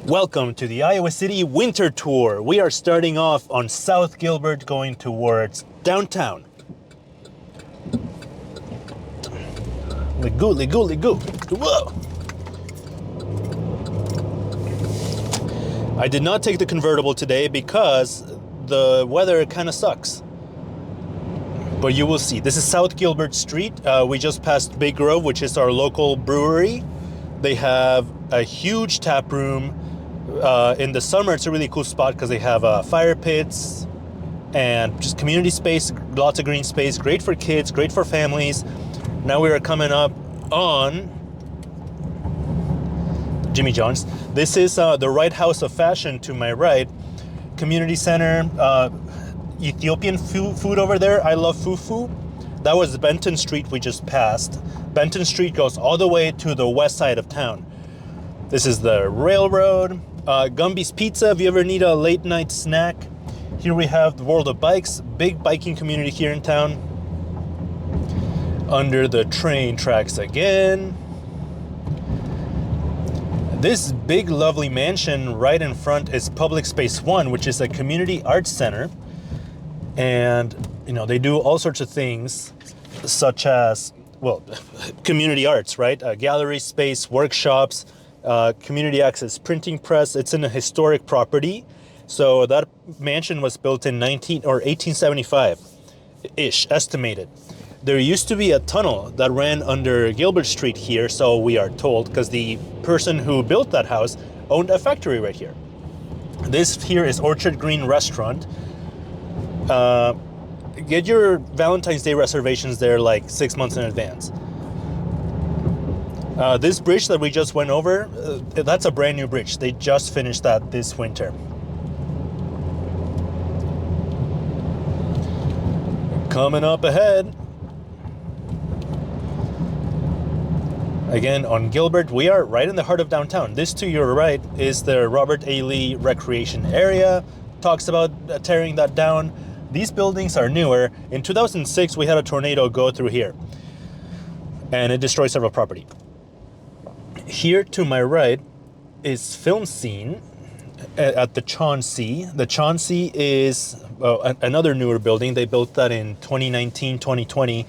Welcome to the Iowa City Winter Tour. We are starting off on South Gilbert going towards downtown. Ligoo, ligoo, ligoo. Whoa! I did not take the convertible today because the weather kind of sucks. But you will see. This is South Gilbert Street. We just passed Big Grove, which is our local brewery. They have a huge tap room. In the summer, it's a really cool spot because they have fire pits and just community space, lots of green space, great for kids, great for families. Now we are coming up on Jimmy John's. This is the Right House of Fashion to my right. Community center, Ethiopian food over there. I love fufu. That was Benton Street we just passed. Benton Street goes all the way to the west side of town. This is the railroad. Gumby's Pizza, if you ever need a late night snack. Here we have the World of Bikes, big biking community here in town. Under the train tracks again. This big lovely mansion right in front is Public Space 1, which is a community arts center. And, you know, they do all sorts of things such as, well, community arts, right? Gallery space, workshops, community access printing press. It's in a historic property. So that mansion was built in 1875-ish, estimated. There used to be a tunnel that ran under Gilbert Street here, so we are told, because the person who built that house owned a factory right here. This here is Orchard Green Restaurant. Get your Valentine's Day reservations there like 6 months in advance. This bridge that we just went over, that's a brand new bridge. They just finished that this winter. Coming up ahead. Again, on Gilbert, we are right in the heart of downtown. This to your right is the Robert A. Lee Recreation Area. Talks about tearing that down. These buildings are newer. In 2006, we had a tornado go through here. And it destroyed several property. Here to my right is Film Scene at the Chauncey. The Chauncey is another newer building. They built that in 2019, 2020.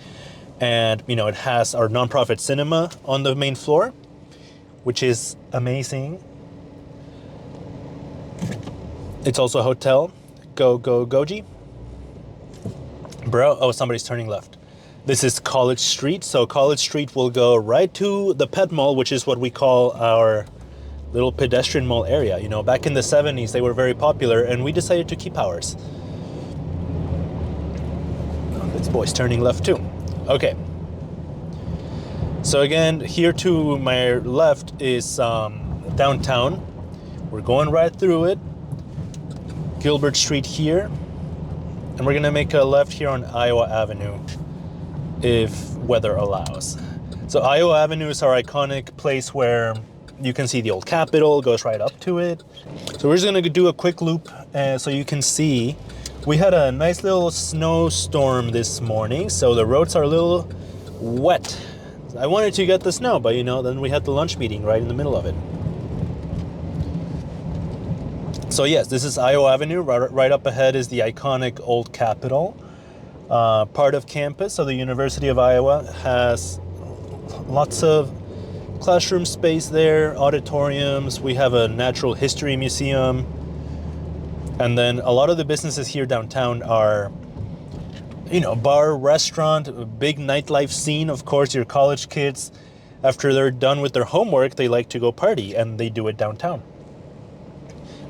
And, you know, it has our nonprofit cinema on the main floor, which is amazing. It's also a hotel. Go, Goji. Bro, oh, somebody's turning left. This is College Street. So College Street will go right to the Pet Mall, which is what we call our little pedestrian mall area. You know, back in the 70s, they were very popular, and we decided to keep ours. Oh, this boy's turning left too. Okay. So again, here to my left is downtown. We're going right through it. Gilbert Street here. And we're gonna make a left here on Iowa Avenue, if weather allows. So Iowa Avenue is our iconic place where you can see the old Capitol, goes right up to it. So we're just gonna do a quick loop so you can see. We had a nice little snowstorm this morning, so the roads are a little wet. I wanted to get the snow, but you know, then we had the lunch meeting right in the middle of it. So yes, this is Iowa Avenue. Right up ahead is the iconic old Capitol. Part of campus, so the University of Iowa has lots of classroom space there, auditoriums. We have a natural history museum. And then a lot of the businesses here downtown are, you know, bar, restaurant, a big nightlife scene. Of course, your college kids, after they're done with their homework, they like to go party, and they do it downtown.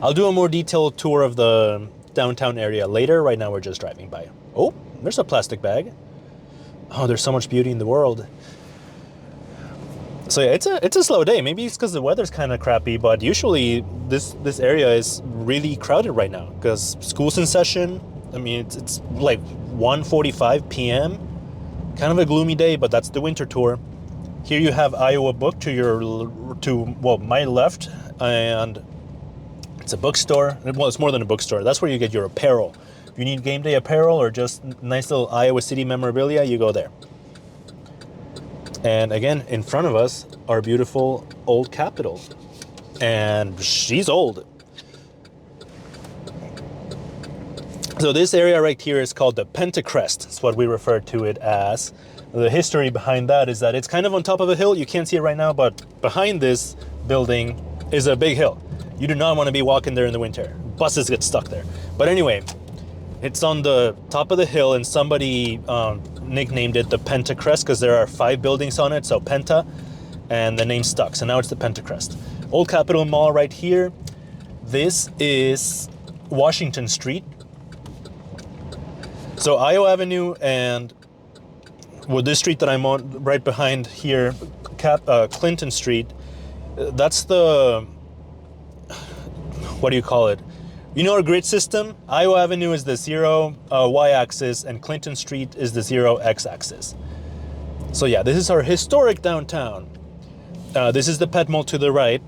I'll do a more detailed tour of the downtown area later. Right now, we're just driving by. Oh, there's a plastic bag. Oh, there's so much beauty in the world. So yeah, it's a slow day. Maybe it's because the weather's kind of crappy, but usually this area is really crowded right now because school's in session. I mean, it's like 1:45 p.m. Kind of a gloomy day, but that's the winter tour. Here you have Iowa Book to my left, and it's a bookstore. Well, it's more than a bookstore. That's where you get your apparel. If you need game day apparel or just nice little Iowa City memorabilia, you go there. And again, in front of us, our beautiful old Capitol. and she's old. So this area right here is called the Pentacrest. It's what we refer to it as. The history behind that is that it's kind of on top of a hill. You can't see it right now, but behind this building is a big hill. You do not want to be walking there in the winter. Buses get stuck there. But anyway, it's on the top of the hill, and somebody nicknamed it the Pentacrest because there are 5 buildings on it, so Penta, and the name stuck. So now it's the Pentacrest. Old Capitol Mall right here. This is Washington Street. So Iowa Avenue and this street that I'm on right behind here, Clinton Street, that's the, what do you call it? You know our grid system? Iowa Avenue is the 0 y-axis and Clinton Street is the 0 x-axis. So yeah, this is our historic downtown. This is the Pet Mall to the right.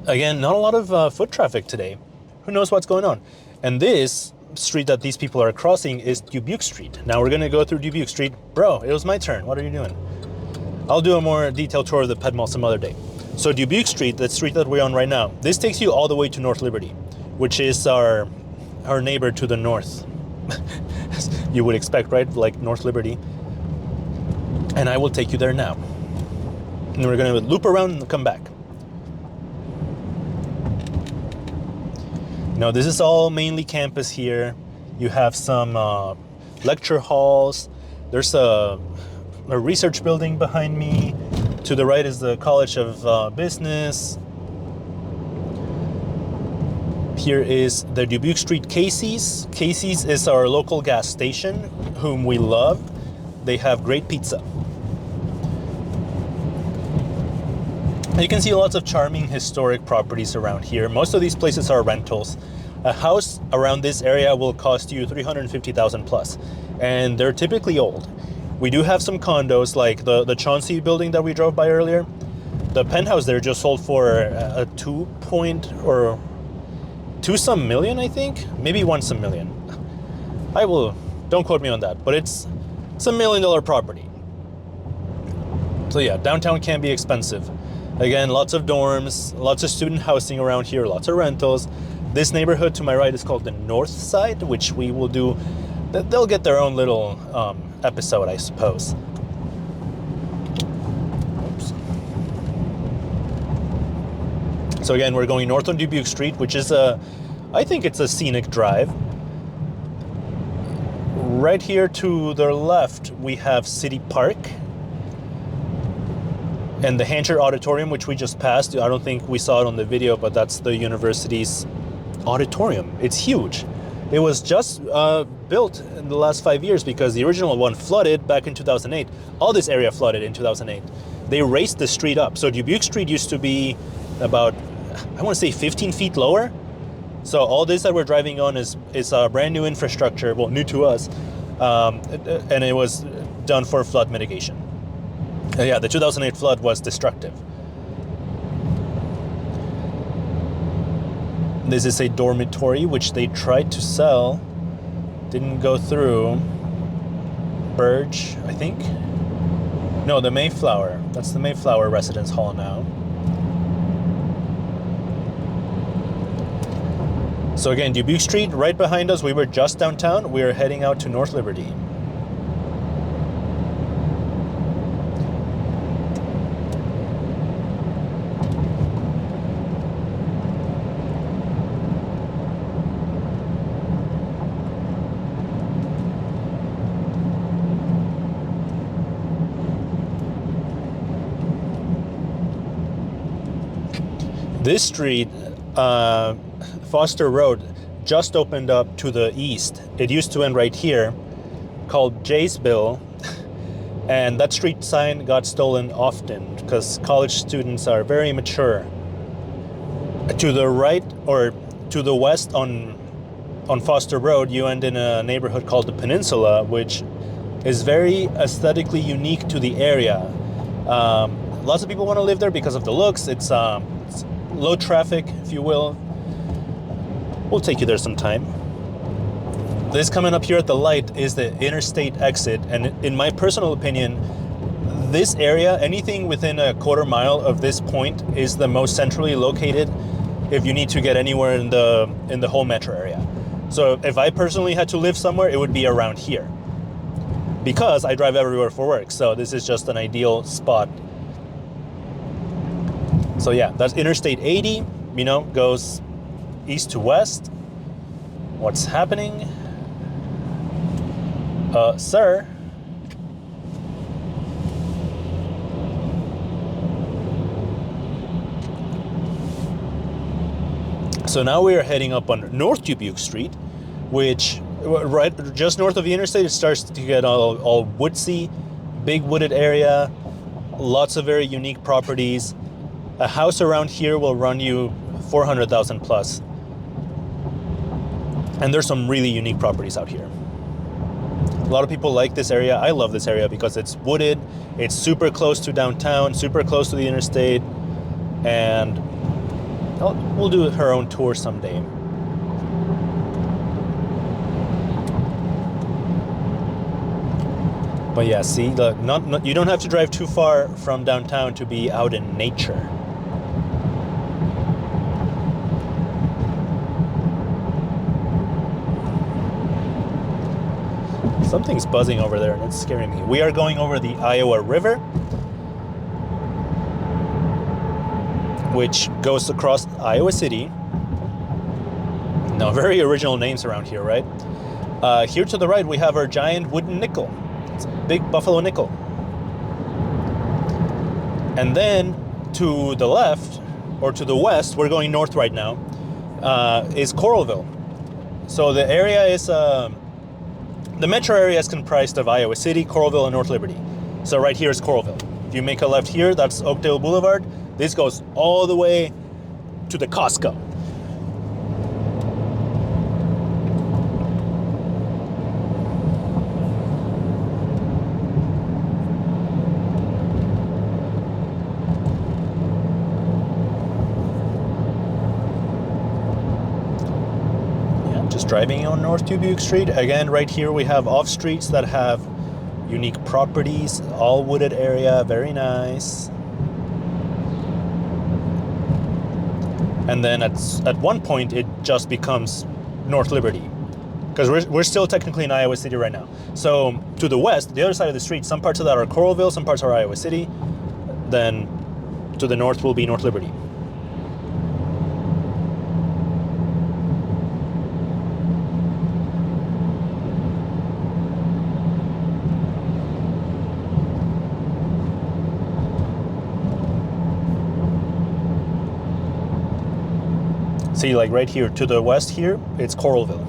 Again, not a lot of foot traffic today. Who knows what's going on? And this street that these people are crossing is Dubuque Street. Now we're gonna go through Dubuque Street. Bro, it was my turn. What are you doing? I'll do a more detailed tour of the Pet Mall some other day. So Dubuque Street, the street that we're on right now, this takes you all the way to North Liberty, which is our neighbor to the north. You would expect, right? Like North Liberty. And I will take you there now. And we're gonna loop around and come back. Now this is all mainly campus here. You have some lecture halls. There's a research building behind me. To the right is the College of Business. Here is the Dubuque Street Casey's. Casey's is our local gas station, whom we love. They have great pizza. You can see lots of charming historic properties around here. Most of these places are rentals. A house around this area will cost you $350,000 plus, and they're typically old. We do have some condos, like the Chauncey building that we drove by earlier. The penthouse there just sold for a 2 some million, I think, maybe 1 some million. Don't quote me on that, but it's a $1 million property. So yeah, downtown can be expensive. Again, lots of dorms, lots of student housing around here, lots of rentals. This neighborhood to my right is called the North Side, which we will do. They'll get their own little episode, I suppose. Oops. So again, we're going north on Dubuque Street, which is I think it's a scenic drive. Right here to the left, we have City Park. And the Hancher Auditorium, which we just passed. I don't think we saw it on the video, but that's the university's auditorium. It's huge. It was just built in the last 5 years because the original one flooded back in 2008. All this area flooded in 2008. They raised the street up. So Dubuque Street used to be about, I want to say 15 feet lower. So all this that we're driving on is brand new infrastructure, well, new to us, and it was done for flood mitigation. Yeah, the 2008 flood was destructive. This is a dormitory which they tried to sell, didn't go through. Burge, I think. No, the Mayflower. That's the Mayflower Residence Hall now. So again, Dubuque Street, right behind us. We were just downtown. We are heading out to North Liberty. This street, Foster Road, just opened up to the east. It used to end right here, called Jaysville, and that street sign got stolen often because college students are very mature. To the right, or to the west on Foster Road, you end in a neighborhood called the Peninsula, which is very aesthetically unique to the area. Lots of people want to live there because of the looks. It's low traffic, if you will. We'll take you there sometime. This coming up here at the light is the interstate exit, and in my personal opinion, this area, anything within a quarter mile of this point is the most centrally located if you need to get anywhere in the whole metro area. So if I personally had to live somewhere, it would be around here, because I drive everywhere for work. So this is just an ideal spot. So yeah, that's Interstate 80, you know, goes east to west. What's happening? Sir? So now we are heading up on North Dubuque Street, which right just north of the interstate, it starts to get all woodsy, big wooded area, lots of very unique properties. A house around here will run you $400,000 plus. And there's some really unique properties out here. A lot of people like this area. I love this area because it's wooded, it's super close to downtown, super close to the interstate, and we'll do her own tour someday. But yeah, see, look, you don't have to drive too far from downtown to be out in nature. Something's buzzing over there and it's scaring me. We are going over the Iowa River, which goes across Iowa City. Now, very original names around here, right? Here to the right, we have our giant wooden nickel. It's a big buffalo nickel. And then to the left, or to the west, we're going north right now, is Coralville. So the area is, the metro area is comprised of Iowa City, Coralville, and North Liberty. So right here is Coralville. If you make a left here, that's Oakdale Boulevard. This goes all the way to the Costco. Yeah, just driving on North Dubuque Street. Again, right here we have off streets that have unique properties, all wooded area, very nice. And then at one point, it just becomes North Liberty, because we're still technically in Iowa City right now. So to the west, the other side of the street, some parts of that are Coralville, some parts are Iowa City. Then to the north will be North Liberty. See, like right here to the west here, it's Coralville.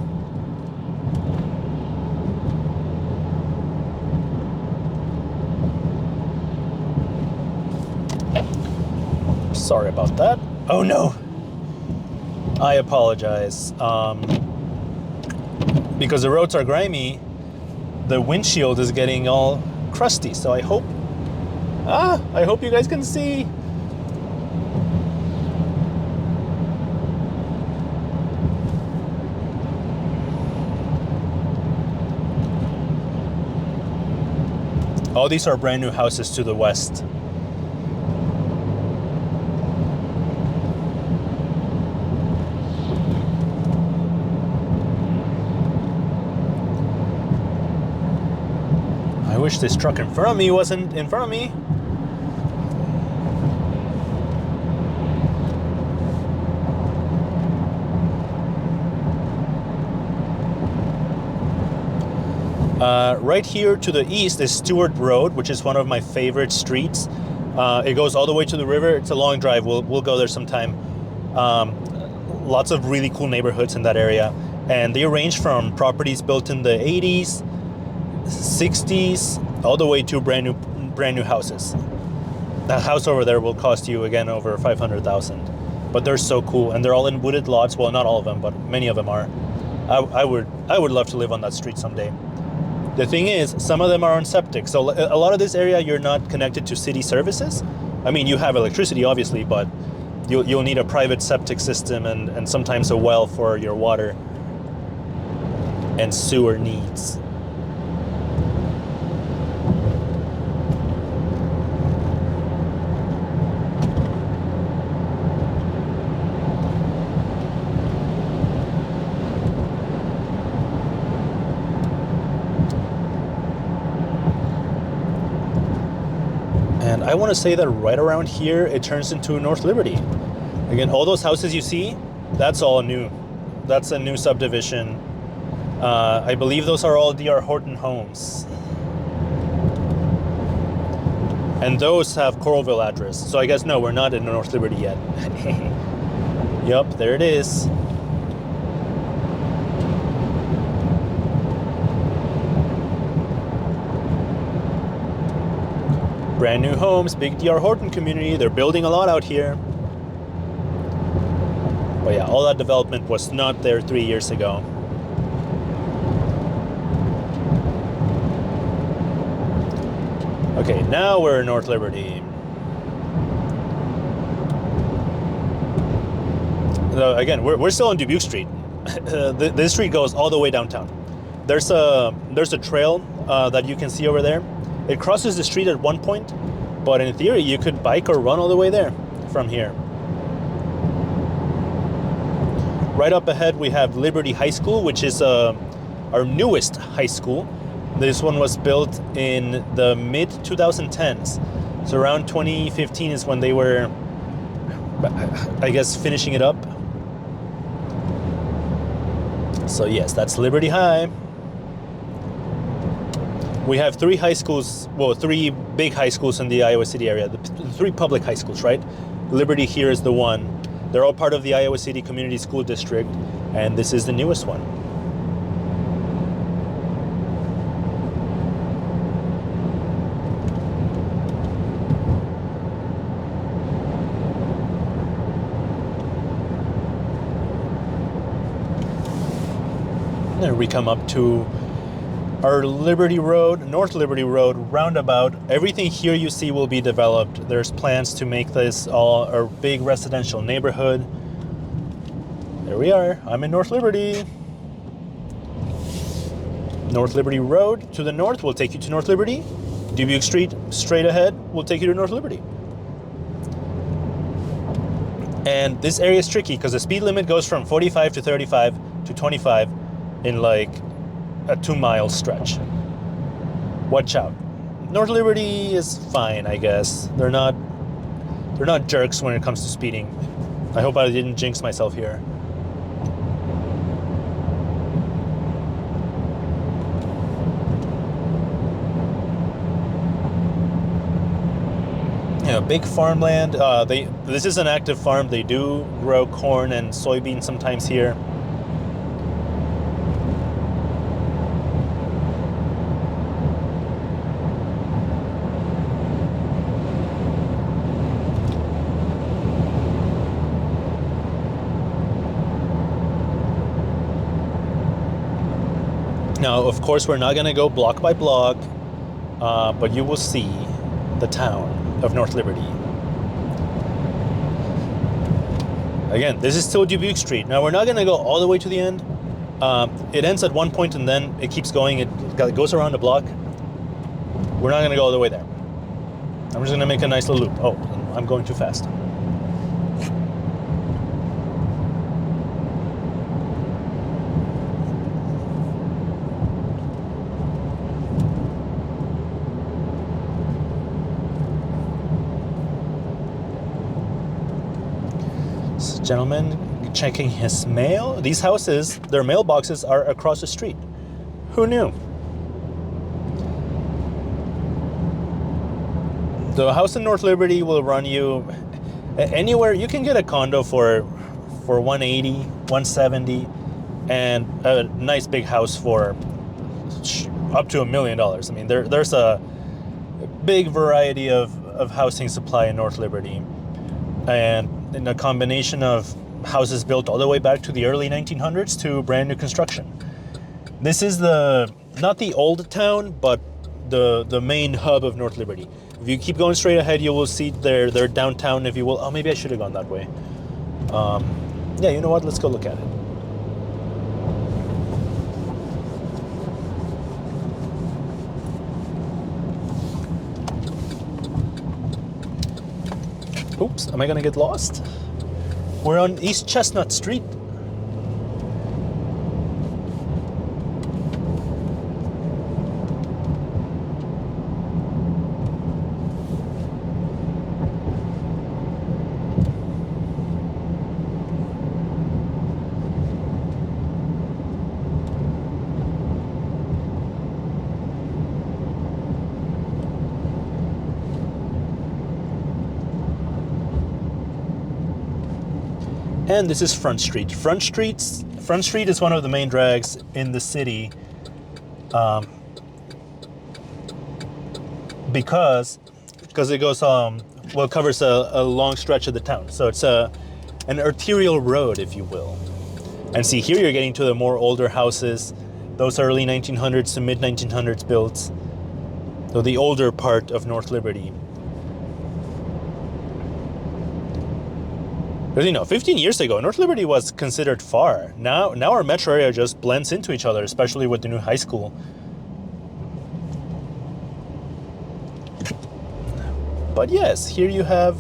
Sorry about that. Oh no! I apologize. Because the roads are grimy, the windshield is getting all crusty, so I hope you guys can see. All these are brand new houses to the west. I wish this truck in front of me wasn't in front of me. Right here to the east is Stewart Road, which is one of my favorite streets. It goes all the way to the river. It's a long drive. We'll go there sometime. Lots of really cool neighborhoods in that area, and they range from properties built in the 80s, 60s, all the way to brand new houses. That house over there will cost you again over $500,000, but they're so cool, and they're all in wooded lots. Well, not all of them, but many of them are. I would love to live on that street someday. The thing is, some of them are on septic. So a lot of this area, you're not connected to city services. I mean, you have electricity, obviously, but you'll need a private septic system and sometimes a well for your water and sewer needs. I want to say that right around here, it turns into North Liberty. Again, all those houses you see, that's all new. That's a new subdivision. I believe those are all D.R. Horton homes. And those have Coralville address. So I guess, no, we're not in North Liberty yet. Yup, there it is. Brand new homes, big D.R. Horton community. They're building a lot out here. But yeah, all that development was not there 3 years ago. Okay, now we're in North Liberty. Again, we're still on Dubuque Street. This street goes all the way downtown. There's a trail that you can see over there. It crosses the street at one point, but in theory, you could bike or run all the way there from here. Right up ahead, we have Liberty High School, which is our newest high school. This one was built in the mid-2010s. So around 2015 is when they were, I guess, finishing it up. So yes, that's Liberty High. We have three high schools, well, three big high schools in the Iowa City area, the three public high schools, right? Liberty here is the one. They're all part of the Iowa City Community School District, and this is the newest one. And we come up to our Liberty Road, North Liberty Road roundabout. Everything here you see will be developed. There's plans to make this all a big residential neighborhood. There we are. I'm in North Liberty. North Liberty Road to the north will take you to North Liberty. Dubuque Street straight ahead will take you to North Liberty. And this area is tricky because the speed limit goes from 45 to 35 to 25 in like a 2-mile stretch. Watch out. North Liberty is fine, I guess. They're not jerks when it comes to speeding. I hope I didn't jinx myself here. Yeah, big farmland. This is an active farm. They do grow corn and soybeans sometimes here. Now, of course, we're not going to go block by block, but you will see the town of North Liberty. Again, this is still Dubuque Street. Now, we're not going to go all the way to the end. It ends at one point and then it keeps going. It goes around the block. We're not going to go all the way there. I'm just going to make a nice little loop. Oh, I'm going too fast. Gentleman checking his mail. These houses, their mailboxes are across the street. Who knew? The house in North Liberty will run you anywhere. You can get a condo for 180, 170, and a nice big house for up to $1 million. I mean, there's a big variety of housing supply in North Liberty, and in a combination of houses built all the way back to the early 1900s to brand new construction. This is not the old town, but the main hub of North Liberty. If you keep going straight ahead, you will see their downtown, if you will. Oh, maybe I should have gone that way. Yeah, you know what? Let's go look at it. Oops, am I gonna get lost? We're on East Chestnut Street. And this is Front Street. Front Street is one of the main drags in the city, because it goes it covers a long stretch of the town. So it's an arterial road, if you will. And see, here you're getting to the more older houses, those early 1900s to mid 1900s builds. So the older part of North Liberty. Because 15 years ago, North Liberty was considered far. Now our metro area just blends into each other, especially with the new high school. But yes, here you have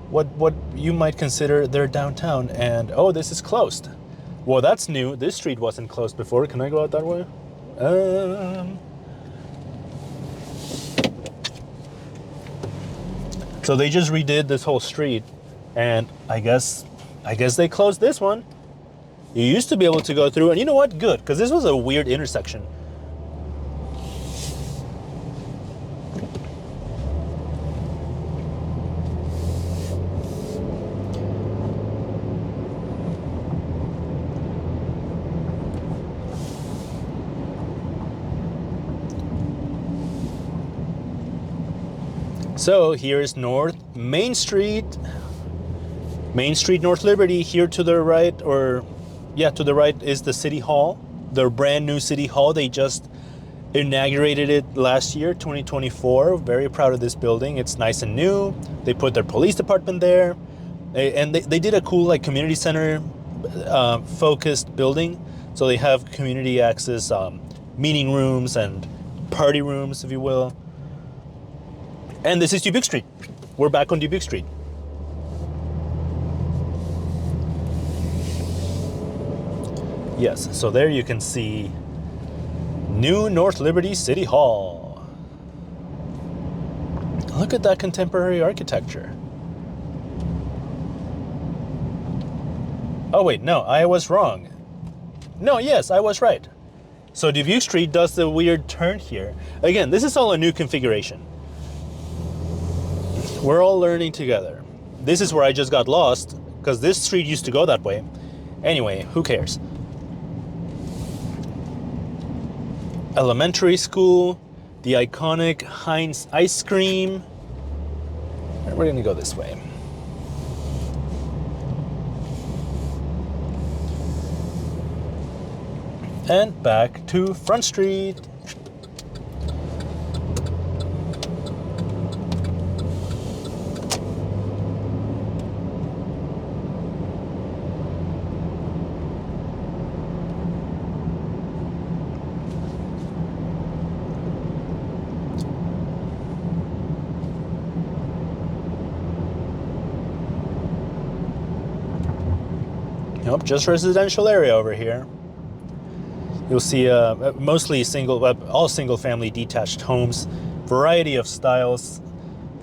what you might consider their downtown, and oh, this is closed. Well, that's new. This street wasn't closed before. Can I go out that way? So they just redid this whole street, and I guess they closed this one. You used to be able to go through, and you know what? Good, because this was a weird intersection. So here's North Main Street, North Liberty. Here to the right, to the right is the City Hall, the brand new City Hall. They just inaugurated it last year, 2024. Very proud of this building. It's nice and new. They put their police department there, and they did a cool community center focused building. So they have community access, meeting rooms and party rooms, if you will. And this is Dubuque Street. We're back on Dubuque Street. Yes, so there you can see new North Liberty City Hall. Look at that contemporary architecture. Oh wait, no, I was wrong. No, yes, I was right. So Dubuque Street does the weird turn here. Again, this is all a new configuration. We're all learning together. This is where I just got lost, because this street used to go that way. Anyway, who cares? Elementary school, the iconic Heinz ice cream. We're gonna go this way. And back to Front Street. Nope, just residential area over here. You'll see mostly all single-family detached homes, variety of styles,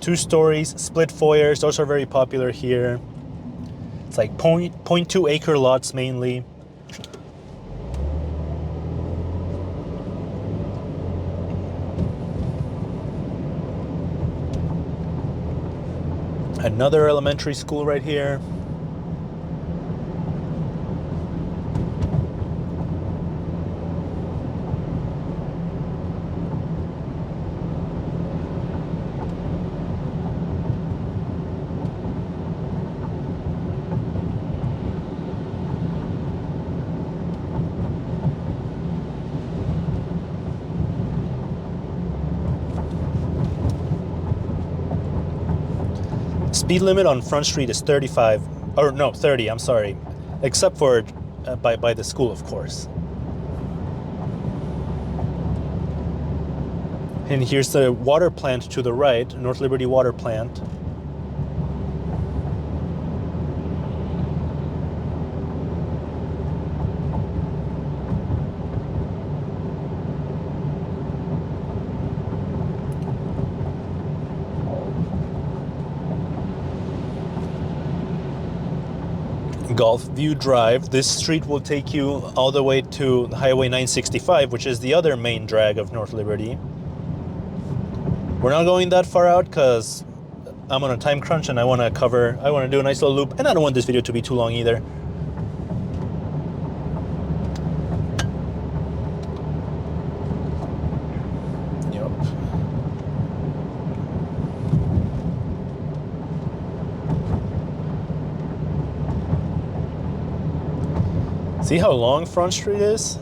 2 stories, split foyers. Those are very popular here. It's like 0.2 acre lots mainly. Another elementary school right here. Speed limit on Front Street is 35, or no, 30, I'm sorry. Except for by the school, of course. And here's the water plant to the right, North Liberty Water Plant. Gulf View Drive. This street will take you all the way to Highway 965, which is the other main drag of North Liberty. We're not going that far out because I'm on a time crunch and I want to do a nice little loop, and I don't want this video to be too long either. Yep. See how long Front Street is?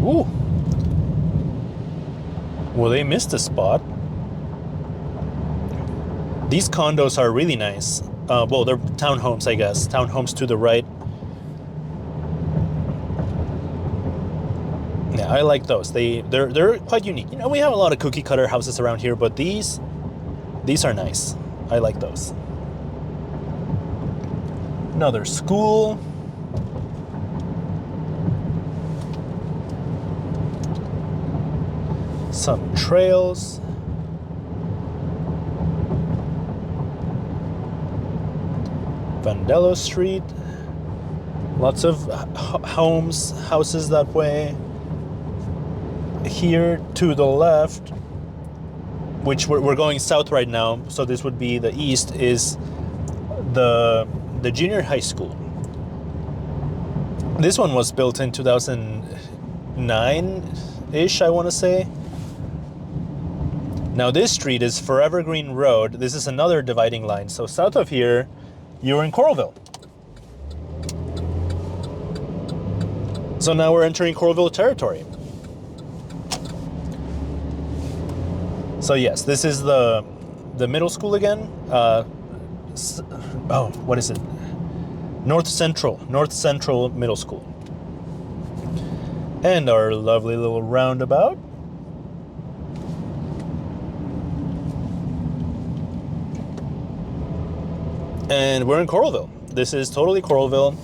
Ooh. Well, they missed a spot. These condos are really nice. Well, they're townhomes, I guess. Townhomes to the right. Yeah, I like those. They're quite unique. You know, we have a lot of cookie cutter houses around here, but these are nice. I like those. Another school. Some trails. Vandello Street. Lots of houses that way. Here to the left, which we're going south right now, so this would be the east, is the junior high school. This one was built in 2009-ish, I want to say. Now this street is Forever Green Road. This is another dividing line. So south of here, you're in Coralville. So now we're entering Coralville territory. So yes, this is the middle school again. What is it? North Central Middle School. And our lovely little roundabout. And we're in Coralville. This is totally Coralville.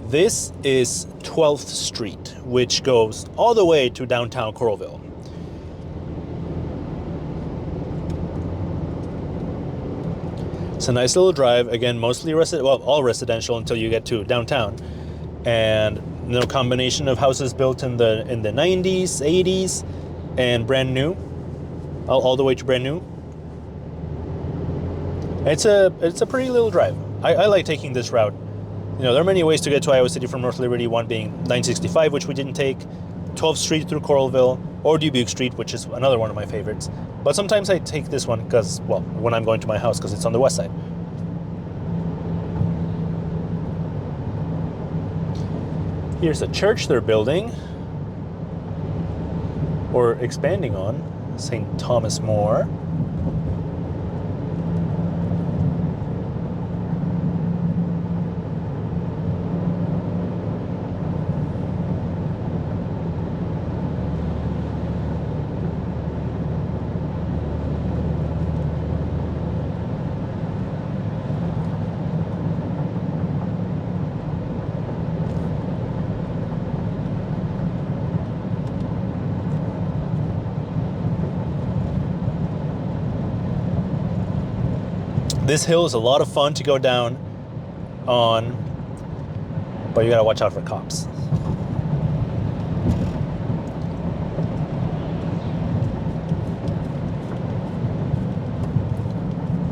This is 12th Street, which goes all the way to downtown Coralville. It's a nice little drive. Again, mostly all residential until you get to downtown. And you know, combination of houses built in the 90s, 80s, and brand new, all the way to brand new. It's a pretty little drive. I like taking this route. You know, there are many ways to get to Iowa City from North Liberty, one being 965, which we didn't take, 12th Street through Coralville, or Dubuque Street, which is another one of my favorites. But sometimes I take this one because, well, when I'm going to my house, because it's on the west side. Here's a church they're building, or expanding on, St. Thomas More. This hill is a lot of fun to go down on, but you gotta watch out for cops.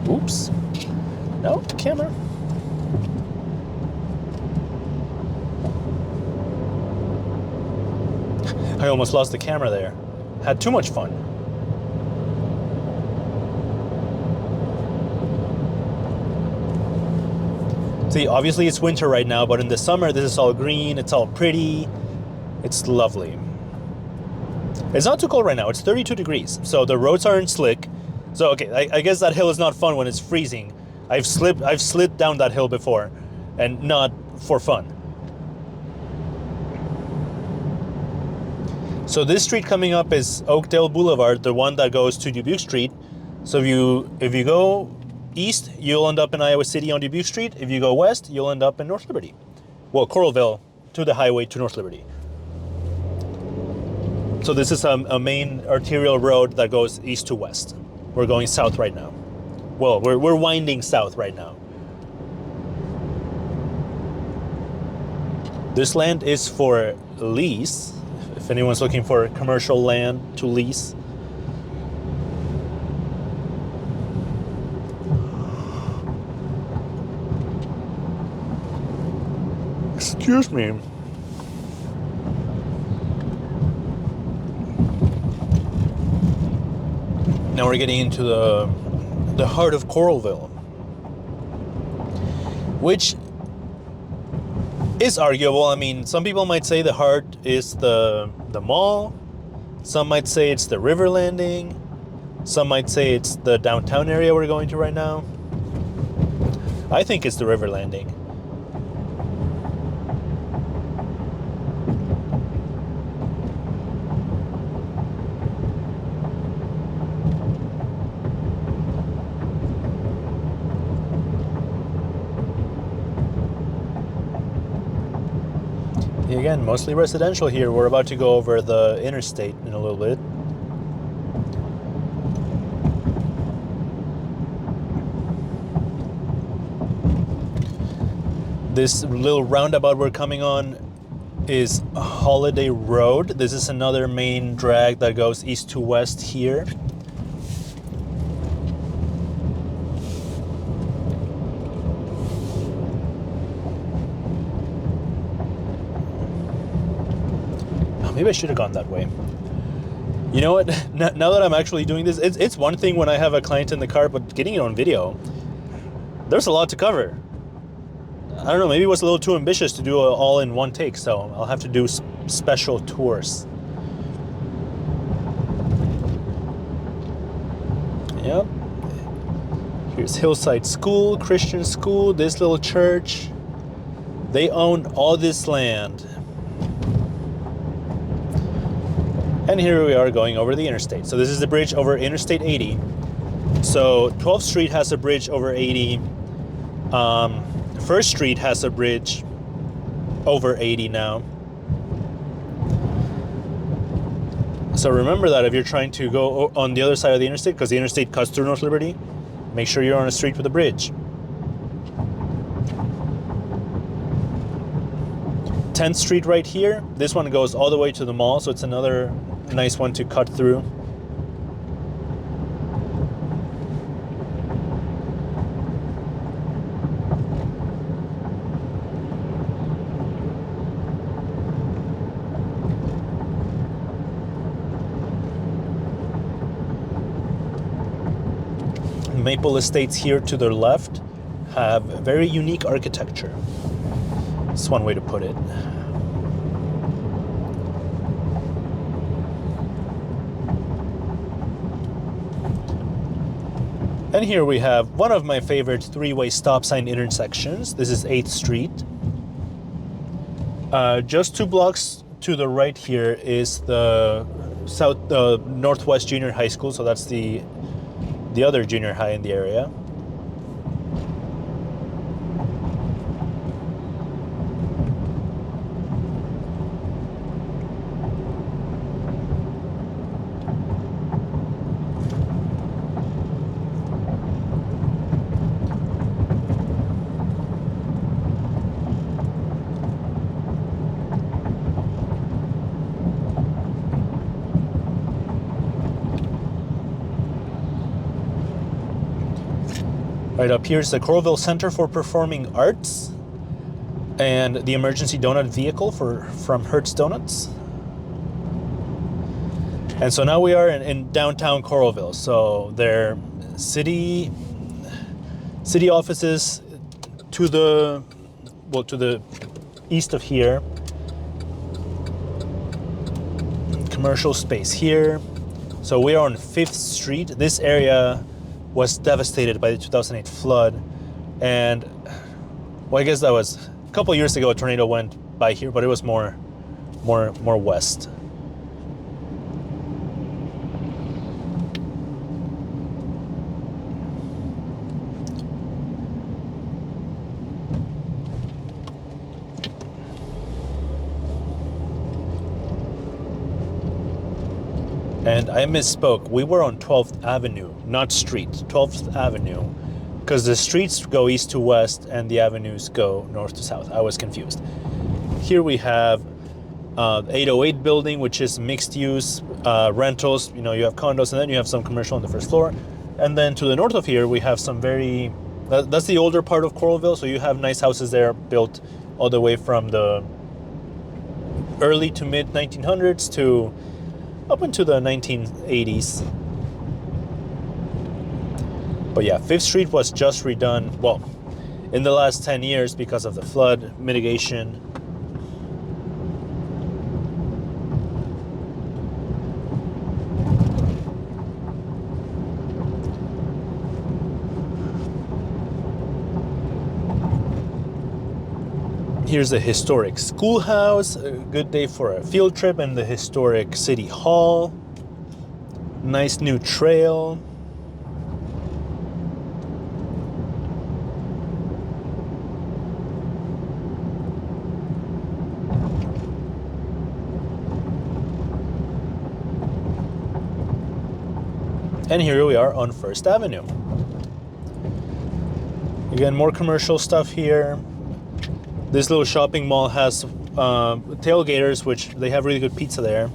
Oops. No, camera. I almost lost the camera there. Had too much fun. See, obviously it's winter right now, but in the summer, this is all green, it's all pretty, it's lovely. It's not too cold right now, it's 32 degrees, so the roads aren't slick. So, okay, I guess that hill is not fun when it's freezing. I've slid down that hill before, and not for fun. So this street coming up is Oakdale Boulevard, the one that goes to Dubuque Street. So if you go east, you'll end up in Iowa City on Dubuque Street. If you go west, you'll end up in North Liberty. Well, Coralville to the highway to North Liberty. So this is a main arterial road that goes east to west. We're going south right now. Well, we're winding south right now. This land is for lease, if anyone's looking for commercial land to lease. Excuse me. Now we're getting into the heart of Coralville, which is arguable. I mean, some people might say the heart is the mall. Some might say it's the river landing. Some might say it's the downtown area we're going to right now. I think it's the river landing. Again, mostly residential here. We're about to go over the interstate in a little bit. This little roundabout we're coming on is Holiday Road. This is another main drag that goes east to west here. Maybe I should have gone that way. You know what? Now that I'm actually doing this, it's one thing when I have a client in the car, but getting it on video, there's a lot to cover. I don't know, maybe it was a little too ambitious to do it all in one take, so I'll have to do special tours. Yep. Here's Hillside School, Christian school, this little church. They own all this land. And here we are going over the interstate. So this is the bridge over Interstate 80. So 12th Street has a bridge over 80. First Street has a bridge over 80 now. So remember that if you're trying to go on the other side of the interstate, because the interstate cuts through North Liberty, make sure you're on a street with a bridge. 10th Street right here. This one goes all the way to the mall, so it's another nice one to cut through. Maple Estates here to the left have very unique architecture. That's one way to put it. And here we have one of my favorite three-way stop sign intersections. This is 8th Street. Just 2 blocks to the right here is the Northwest Junior High School, so that's the other junior high in the area. Right up here is the Coralville Center for Performing Arts and the emergency donut vehicle from Hertz Donuts. And so now we are in downtown Coralville. So their city offices to the east of here. Commercial space here. So we are on 5th Street. This area was devastated by the 2008 flood, and well, I guess that was a couple years ago. A tornado went by here, but it was more west. And I misspoke. We were on 12th Avenue, not street, 12th Avenue, because the streets go east to west and the avenues go north to south. I was confused. Here we have 808 building, which is mixed use rentals. You know, you have condos and then you have some commercial on the first floor. And then to the north of here, we have some that's the older part of Coralville. So you have nice houses there built all the way from the early to mid 1900s to up into the 1980s. But yeah, 5th Street was just redone, well, in the last 10 years because of the flood mitigation. Here's the historic schoolhouse, a good day for a field trip, and the historic city hall. Nice new trail. And here we are on First Avenue. Again, more commercial stuff here. This little shopping mall has tailgaters, which they have really good pizza there.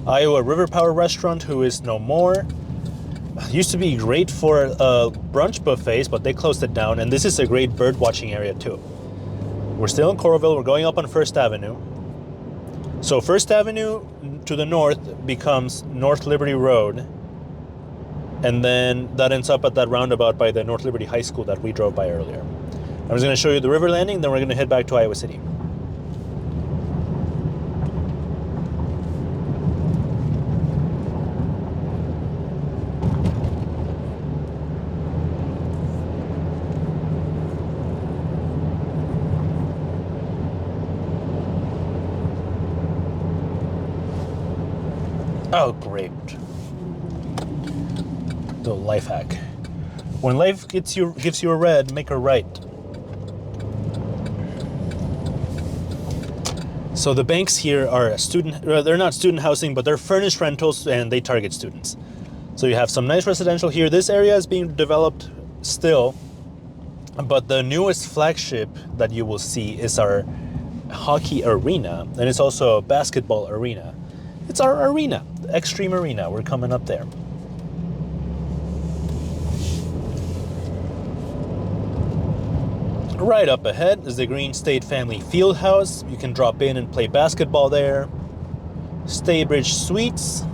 Iowa River Power Restaurant, who is no more. Used to be great for brunch buffets, but they closed it down. And this is a great bird watching area too. We're still in Coralville. We're going up on First Avenue. So First Avenue to the north becomes North Liberty Road. And then that ends up at that roundabout by the North Liberty High School that we drove by earlier. I was going to show you the river landing, then we're going to head back to Iowa City. Oh, great. The life hack. When life gives you a red, make a right. So the banks here are they're not student housing, but they're furnished rentals and they target students. So you have some nice residential here. This area is being developed still, but the newest flagship that you will see is our hockey arena, and it's also a basketball arena. It's our arena, the Extreme Arena. We're coming up there. Right up ahead is the Green State Family Fieldhouse. You can drop in and play basketball there. Staybridge Suites.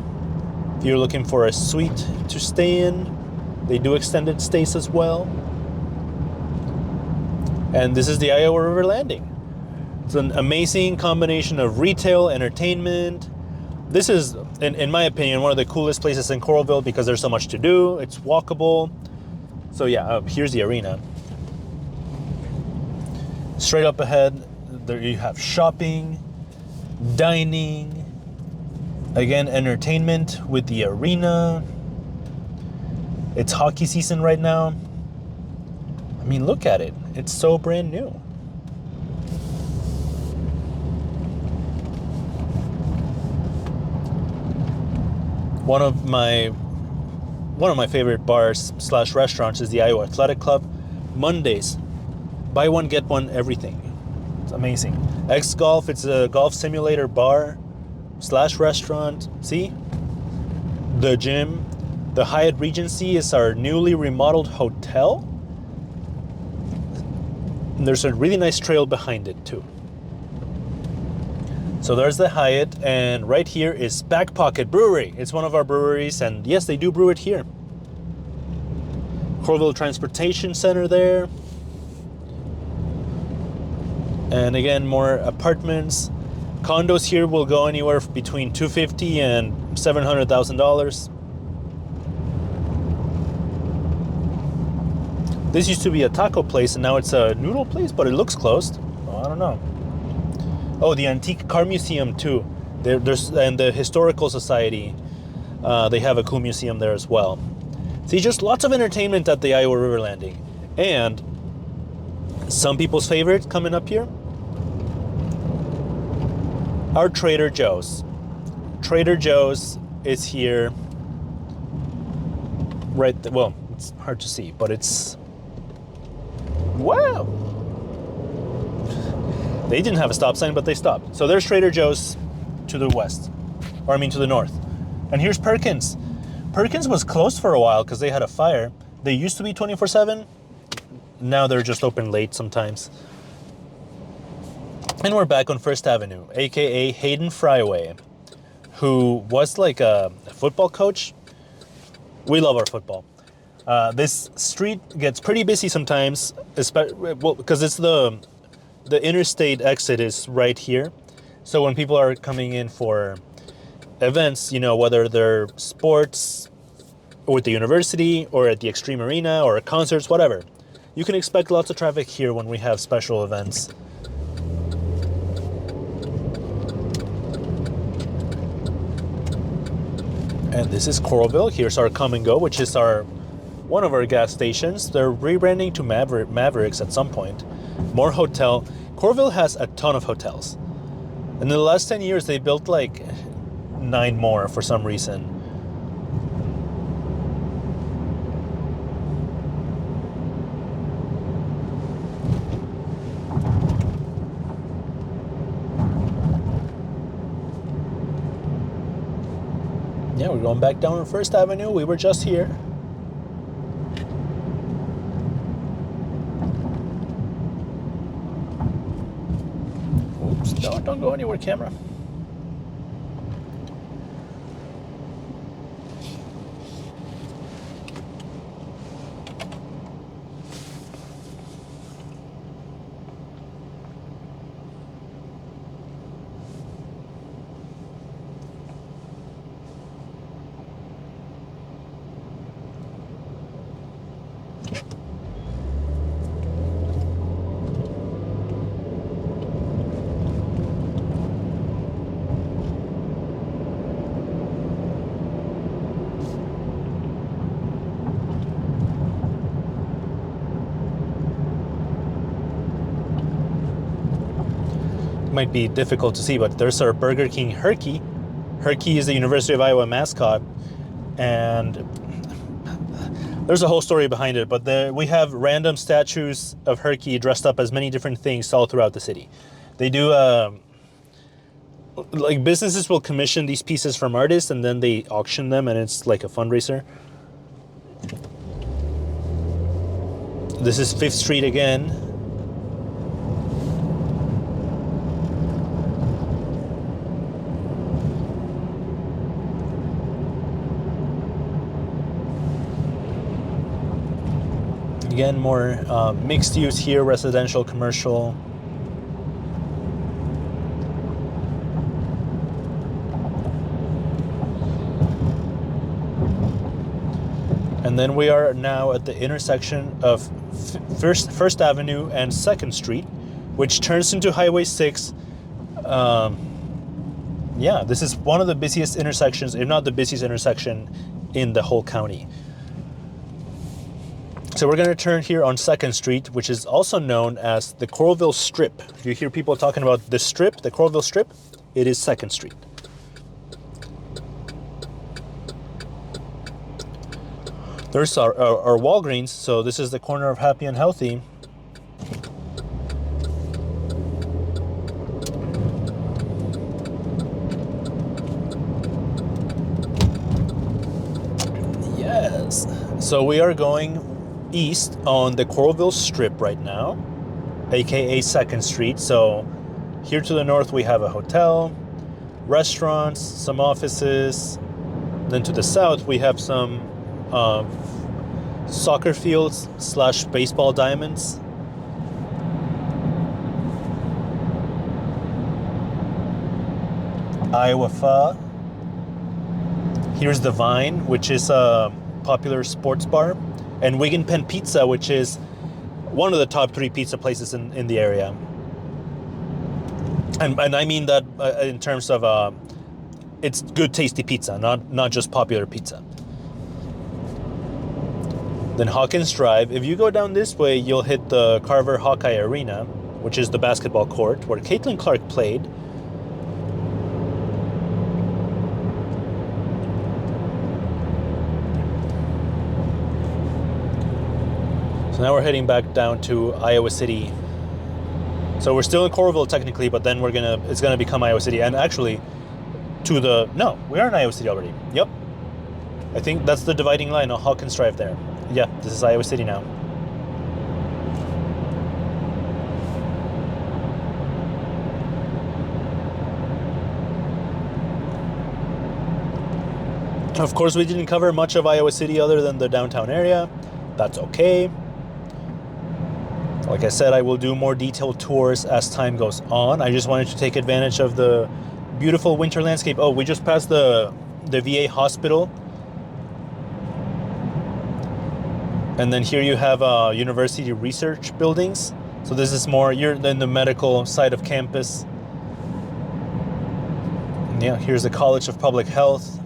If you're looking for a suite to stay in, they do extended stays as well. And this is the Iowa River Landing. It's an amazing combination of retail, entertainment. This is, in my opinion, one of the coolest places in Coralville because there's so much to do. It's walkable. So yeah, here's the arena. Straight up ahead, there you have shopping, dining, again, entertainment with the arena. It's hockey season right now. I mean, look at it. It's so brand new. One of my favorite bars / restaurants is the Iowa Athletic Club. Mondays, buy one, get one, everything. It's amazing. X Golf, it's a golf simulator bar / restaurant. See? The gym. The Hyatt Regency is our newly remodeled hotel. And there's a really nice trail behind it too. So there's the Hyatt, and right here is Back Pocket Brewery. It's one of our breweries, and yes, they do brew it here. Coralville Transportation Center there. And again, more apartments. Condos here will go anywhere between $250,000 and $700,000. This used to be a taco place, and now it's a noodle place, but it looks closed. Oh, I don't know. Oh, the Antique Car Museum too. There's and the Historical Society. They have a cool museum there as well. See, just lots of entertainment at the Iowa River Landing. And some people's favorite coming up here, our Trader Joe's. Trader Joe's is here. Right, well, it's hard to see, but it's, wow. They didn't have a stop sign, but they stopped. So there's Trader Joe's to the west, or I mean to the north. And here's Perkins. Perkins was closed for a while because they had a fire. They used to be 24/7. Now they're just open late sometimes. And we're back on First Avenue, aka Hayden Fryway, who was like a football coach. We love our football. This street gets pretty busy sometimes, because it's the interstate exit is right here. So when people are coming in for events, you know, whether they're sports with the university or at the Extreme Arena or concerts, whatever, you can expect lots of traffic here when we have special events. And this is Coralville. Here's our Come and Go, which is one of our gas stations. They're rebranding to Mavericks at some point. More hotel. Coralville has a ton of hotels. In the last 10 years, they built like 9 more for some reason. Yeah, we're going back down on First Avenue. We were just here. Oops, no, don't go anywhere, camera. Might be difficult to see, but there's our Burger King Herky. Herky is the University of Iowa mascot, and there's a whole story behind it, but we have random statues of Herky dressed up as many different things all throughout the city. They do, like, businesses will commission these pieces from artists, and then they auction them, and it's like a fundraiser. This is 5th Street again. Again, more mixed use here, residential, commercial. And then we are now at the intersection of First Avenue and 2nd Street, which turns into Highway 6. Yeah, this is one of the busiest intersections, if not the busiest intersection in the whole county. So we're going to turn here on 2nd Street, which is also known as the Coralville Strip. You hear people talking about the strip, the Coralville Strip. It is 2nd Street. There's our Walgreens. So this is the corner of Happy and Healthy. Yes. So we are going east on the Coralville Strip right now, aka 2nd Street. So here to the north we have a hotel, restaurants, some offices. Then to the south we have some soccer fields / baseball diamonds. Iowa Pho. Here's the Vine, which is a popular sports bar. And Wig & Pen Pizza, which is one of the top 3 pizza places in the area. And I mean that in terms of it's good, tasty pizza, not just popular pizza. Then Hawkins Drive. If you go down this way, you'll hit the Carver Hawkeye Arena, which is the basketball court where Caitlin Clark played. So now we're heading back down to Iowa City So we're still in Coralville technically, but then it's gonna become Iowa City. And actually, no, we are in Iowa City already. Yep. I think that's the dividing line on Hawkins Drive there. Yeah, this is Iowa City now. Of course, we didn't cover much of Iowa City other than the downtown area. That's okay. Like I said, I will do more detailed tours as time goes on. I just wanted to take advantage of the beautiful winter landscape. Oh, we just passed the VA hospital. And then here you have university research buildings. So this is more, you're in the medical side of campus. And yeah, here's the College of Public Health.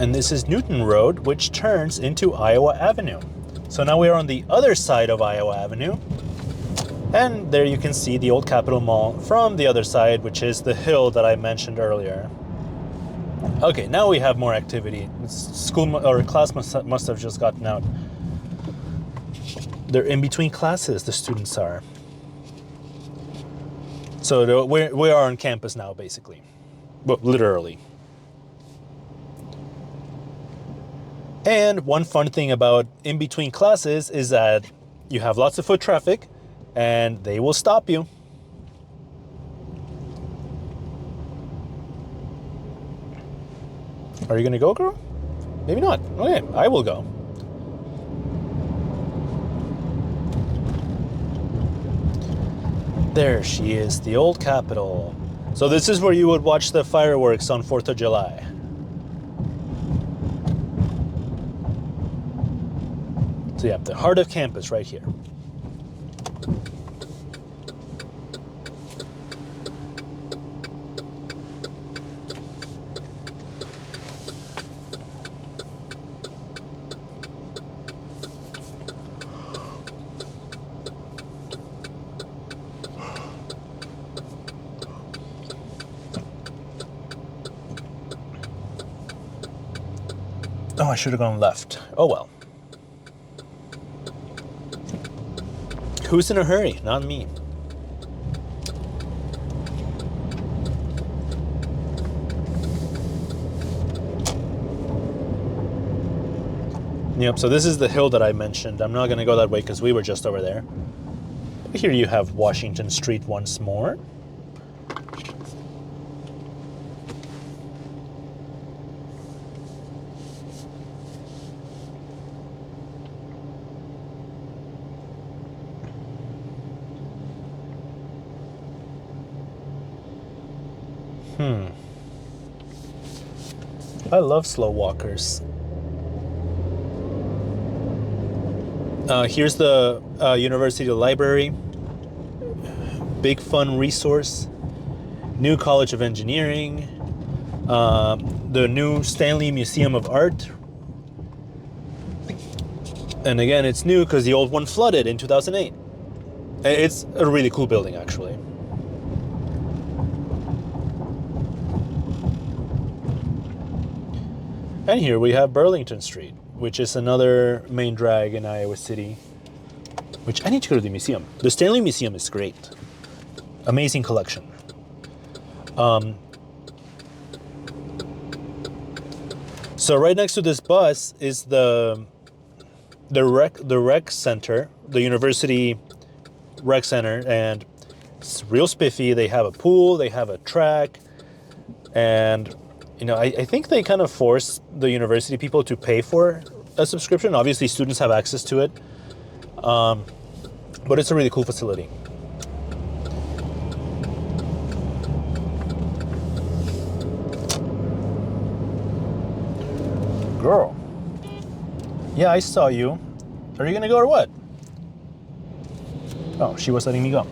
And this is Newton Road, which turns into Iowa Avenue. So now we are on the other side of Iowa Avenue. And there you can see the old Capitol Mall from the other side, which is the hill that I mentioned earlier. Okay, now we have more activity. School or class must have just gotten out. They're in between classes, the students are. So we are on campus now, basically. Well, literally. And one fun thing about in between classes is that you have lots of foot traffic and they will stop you. Are you gonna go, girl? Maybe not. Okay, I will go. There she is, the old Capitol. So this is where you would watch the fireworks on 4th of July. So yeah, the heart of campus right here. Oh, I should have gone left. Oh well. Who's in a hurry? Not me. Yep, so this is the hill that I mentioned. I'm not going to go that way because we were just over there. Here you have Washington Street once more. I love slow walkers. Here's the University Library. Big fun resource. New College of Engineering. The new Stanley Museum of Art. And again, it's new because the old one flooded in 2008. It's a really cool building, actually. And here we have Burlington Street, which is another main drag in Iowa City, which I need to go to the museum. The Stanley Museum is great. Amazing collection. So right next to this bus is the rec center, the University Rec Center, and it's real spiffy. They have a pool, they have a track, and you know, I think they kind of force the university people to pay for a subscription. Obviously, students have access to it, but it's a really cool facility. Girl. Yeah, I saw you. Are you gonna go or what? Oh, she was letting me go.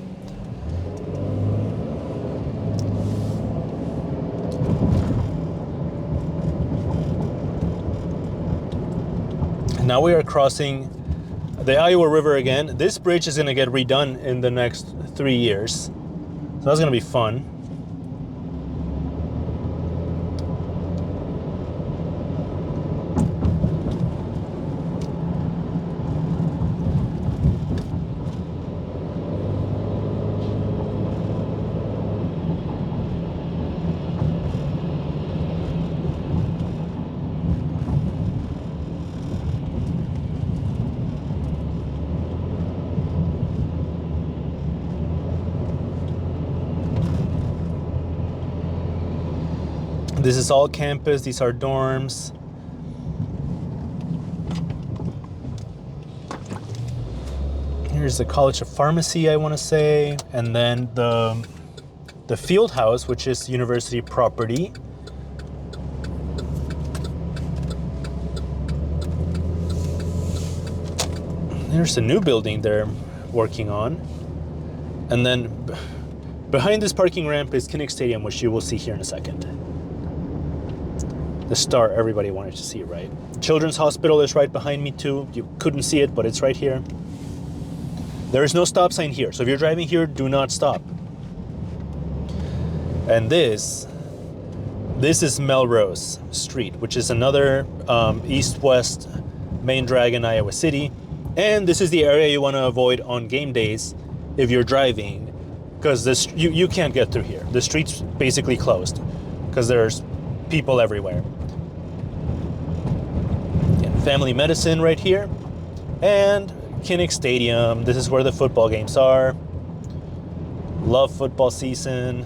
Now we are crossing the Iowa River again. This bridge is going to get redone in the next 3 years. So that's going to be fun. This is all campus. These are dorms. Here's the College of Pharmacy, I want to say, and then the field house, which is university property. There's a new building they're working on, and then behind this parking ramp is Kinnick Stadium, which you will see here in a second. The star everybody wanted to see, right? Children's Hospital is right behind me too. You couldn't see it, but it's right here. There is no stop sign here, so if you're driving here, do not stop. And this is Melrose Street, which is another east-west main drag in Iowa City. And this is the area you want to avoid on game days if you're driving, because you can't get through here. The street's basically closed because there's people everywhere. And Family Medicine right here. And Kinnick Stadium. This is where the football games are. Love football season.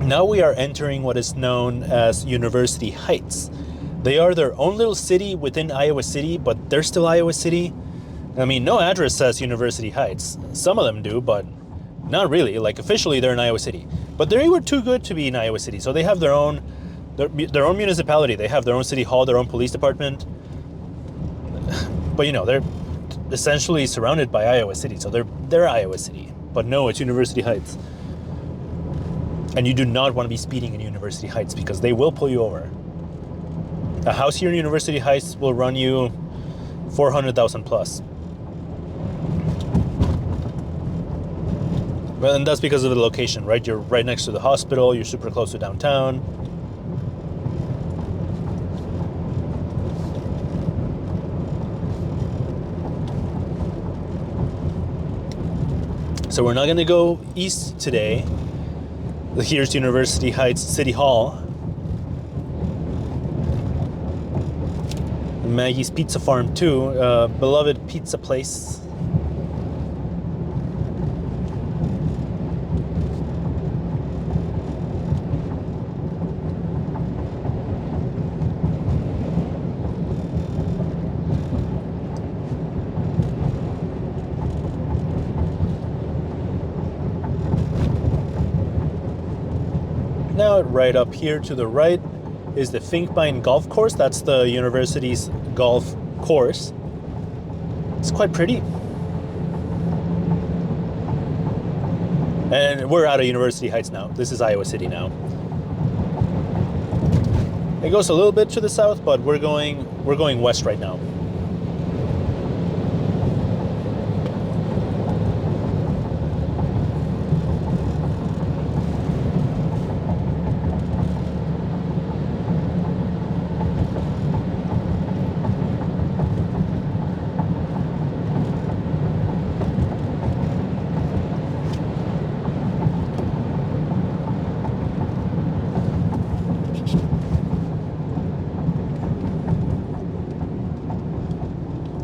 Now we are entering what is known as University Heights. They are their own little city within Iowa City, but they're still Iowa City. I mean, no address says University Heights. Some of them do, but not really. Like, officially, they're in Iowa City. But they were too good to be in Iowa City, so they have their own municipality. They have their own city hall, their own police department. But, you know, they're essentially surrounded by Iowa City, so they're Iowa City. But no, it's University Heights. And you do not want to be speeding in University Heights because they will pull you over. A house here in University Heights will run you $400,000 plus. Well, and that's because of the location, right? You're right next to the hospital. You're super close to downtown. So we're not going to go east today. Here's University Heights City Hall. Maggie's Pizza Farm too, beloved pizza place. Now, right up here to the right is the Finkbein Golf Course. That's the university's golf course. It's quite pretty. And we're out of University Heights now. This is Iowa City now. It goes a little bit to the south, but we're going west right now.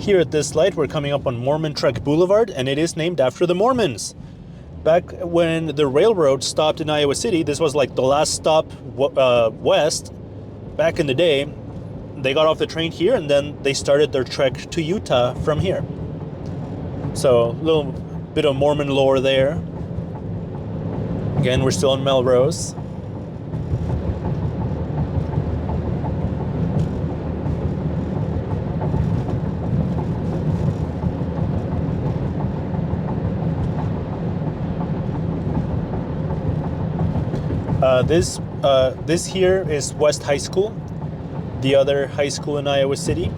Here at this light, we're coming up on Mormon Trek Boulevard, and it is named after the Mormons. Back when the railroad stopped in Iowa City, this was like the last stop west. Back in the day, they got off the train here, and then they started their trek to Utah from here. So a little bit of Mormon lore there. Again, we're still in Melrose. This here is West High School, the other high school in Iowa City.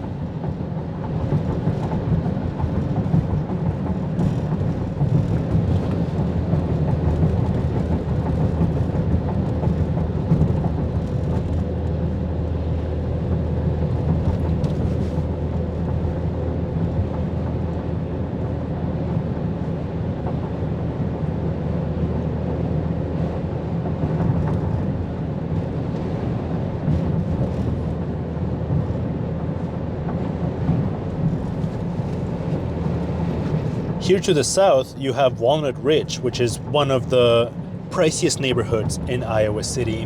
Here to the south, you have Walnut Ridge, which is one of the priciest neighborhoods in Iowa City.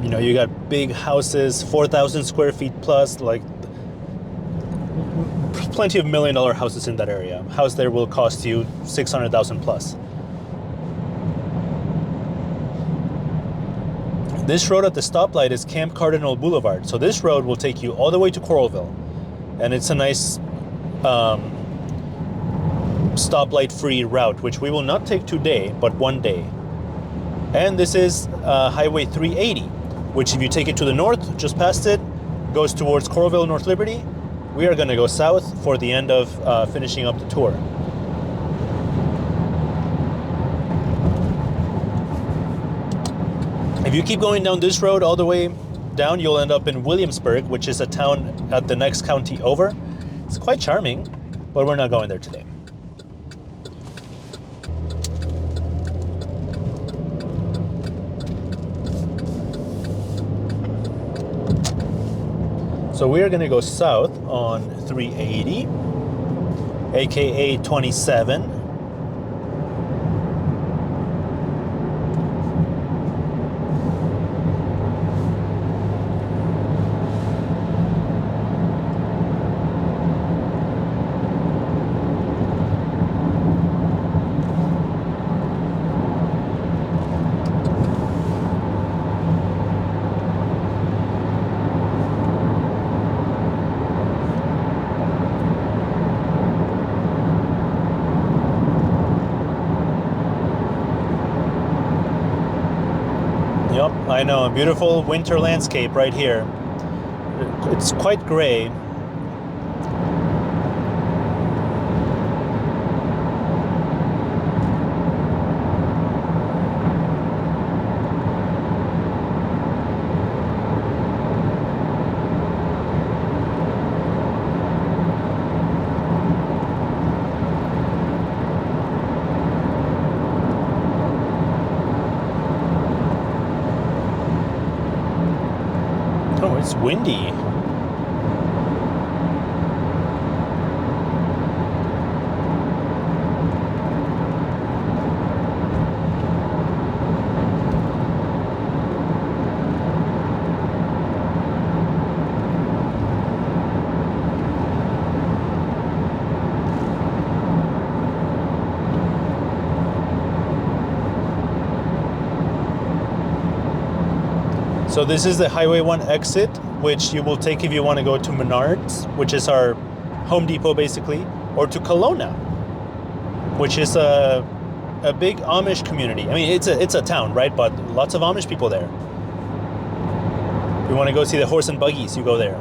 You know, you got big houses, 4,000 square feet plus, like plenty of $1 million houses in that area. A house there will cost you 600,000 plus. This road at the stoplight is Camp Cardinal Boulevard. So this road will take you all the way to Coralville. And it's a nice stoplight-free route, which we will not take today, but one day. And this is Highway 380, which if you take it to the north, just past it, goes towards Coralville, North Liberty. We are going to go south for the end of finishing up the tour. If you keep going down this road all the way down, you'll end up in Williamsburg, which is a town at the next county over. It's quite charming, but we're not going there today. So we are going to go south on 380, aka 27. Yep, I know, a beautiful winter landscape right here. It's quite gray. Oh, it's windy. So this is the Highway 1 exit, which you will take if you want to go to Menards, which is our Home Depot basically, or to Kelowna, which is a big Amish community. I mean, it's a town, right? But lots of Amish people there. If you want to go see the horse and buggies, you go there.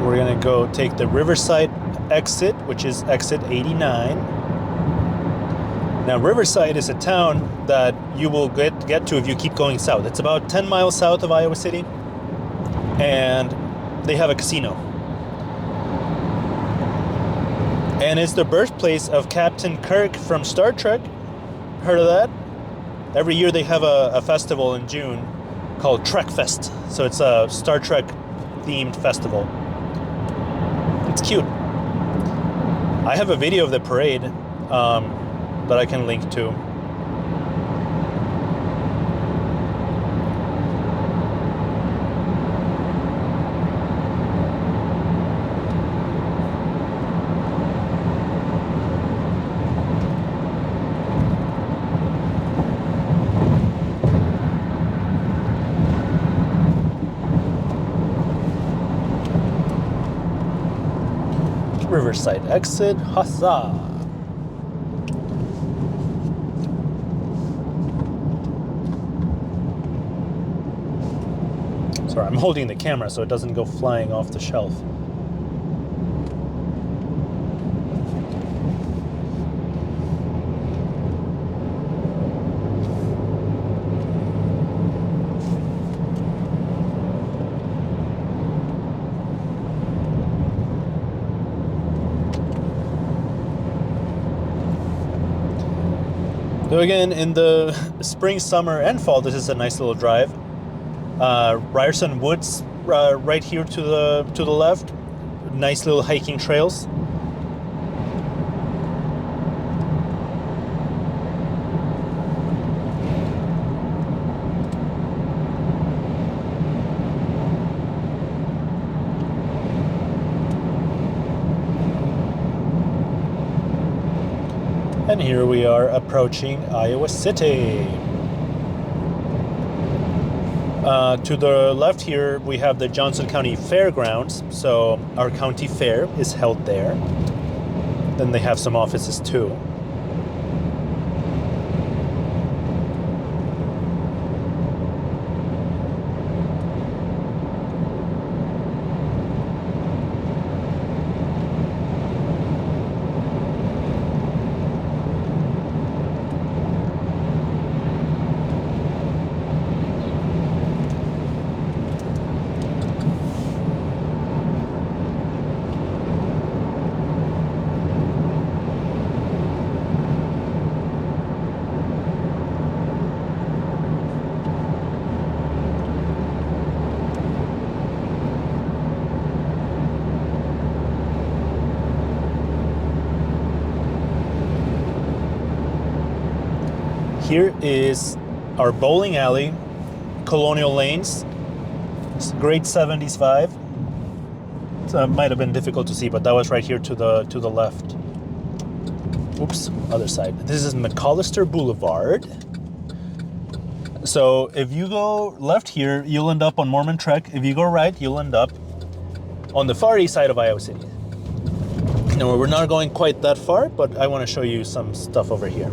We're gonna go take the Riverside exit, which is exit 89. Now Riverside is a town that you will get to if you keep going south. It's about 10 miles south of Iowa City, and they have a casino. And it's the birthplace of Captain Kirk from Star Trek. Heard of that? Every year they have a festival in June called Trek Fest. So it's a Star Trek themed festival. It's cute. I have a video of the parade that I can link to. Riverside exit, huzzah! Sorry, I'm holding the camera so it doesn't go flying off the shelf. So again, in the spring, summer, and fall, this is a nice little drive. Ryerson Woods, right here to the left. Nice little hiking trails. And here we are approaching Iowa City. To the left here, we have the Johnson County Fairgrounds. So our county fair is held there. Then they have some offices too. Here is our bowling alley, Colonial Lanes. It's a great 70s vibe. So it might have been difficult to see, but that was right here to the left. Oops, other side. This is McAllister Boulevard. So if you go left here, you'll end up on Mormon Trek. If you go right, you'll end up on the far east side of Iowa City. Now, we're not going quite that far, but I want to show you some stuff over here.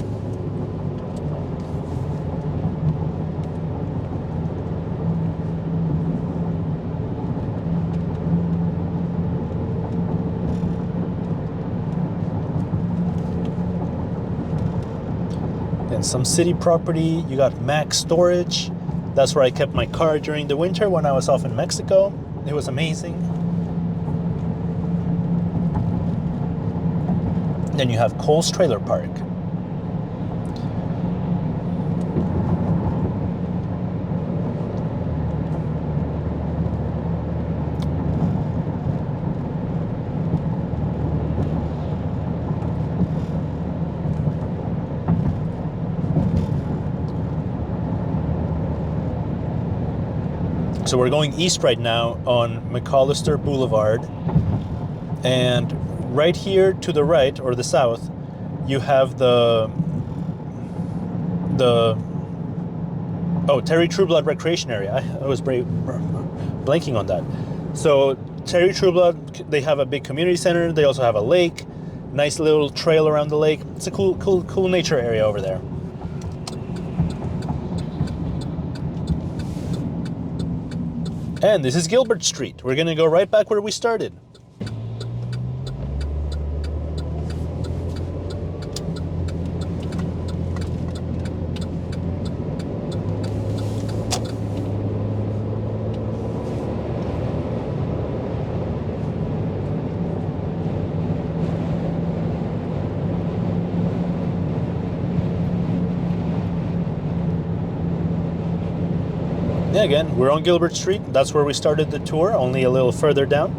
And some city property. You got Max Storage. That's where I kept my car during the winter when I was off in Mexico. It was amazing. Then you have Cole's Trailer Park. So we're going east right now on McAllister Boulevard. And right here to the right, or the south, you have the Terry Trueblood Recreation Area. I was blanking on that. So Terry Trueblood, they have a big community center. They also have a lake, nice little trail around the lake. It's a cool nature area over there. And this is Gilbert Street. We're gonna go right back where we started. Yeah, again, we're on Gilbert Street. That's where we started the tour, only a little further down.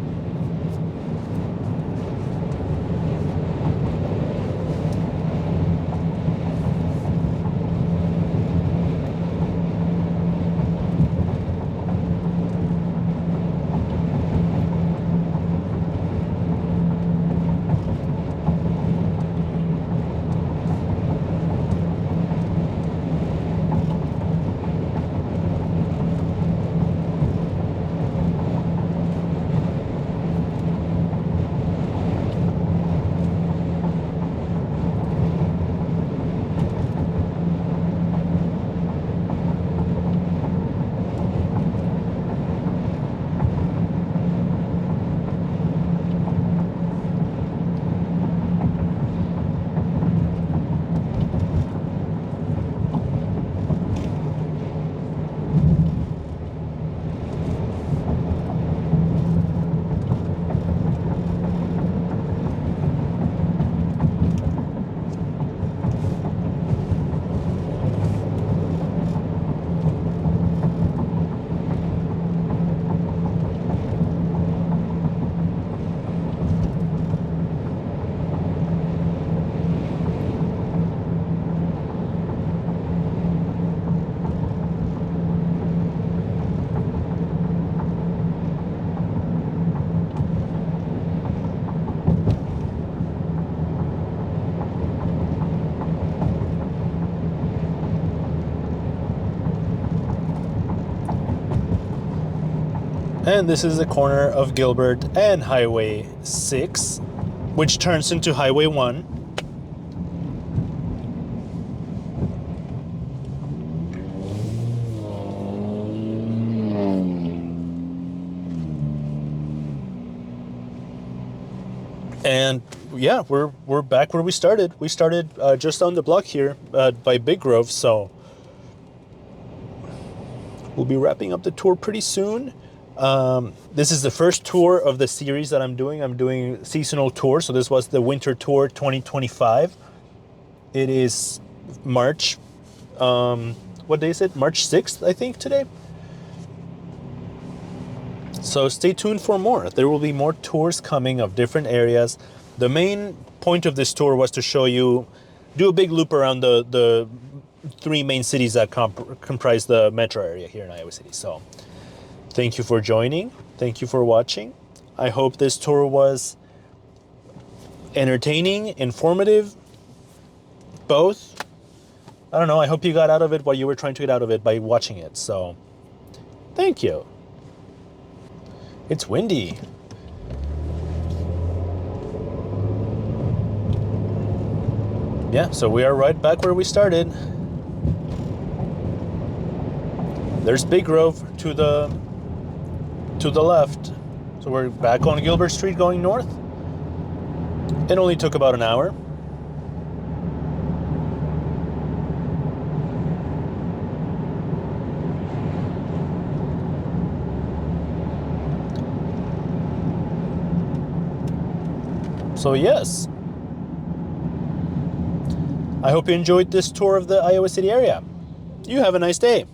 And this is the corner of Gilbert and Highway 6, which turns into Highway 1. And yeah, we're back where we started. We started just on the block here by Big Grove, so we'll be wrapping up the tour pretty soon. This is the first tour of the series that I'm doing. I'm doing seasonal tour, so this was the winter tour 2025. It is March, what day is it? March 6th, I think, today. So stay tuned for more. There will be more tours coming of different areas. The main point of this tour was to show you, do a big loop around the three main cities that comprise the metro area here in Iowa City. So thank you for joining. Thank you for watching. I hope this tour was entertaining, informative, both. I don't know. I hope you got out of it what you were trying to get out of it by watching it. So thank you. It's windy. Yeah, so we are right back where we started. There's Big Grove to the left. So we're back on Gilbert Street going north. It only took about an hour. So yes, I hope you enjoyed this tour of the Iowa City area. You have a nice day.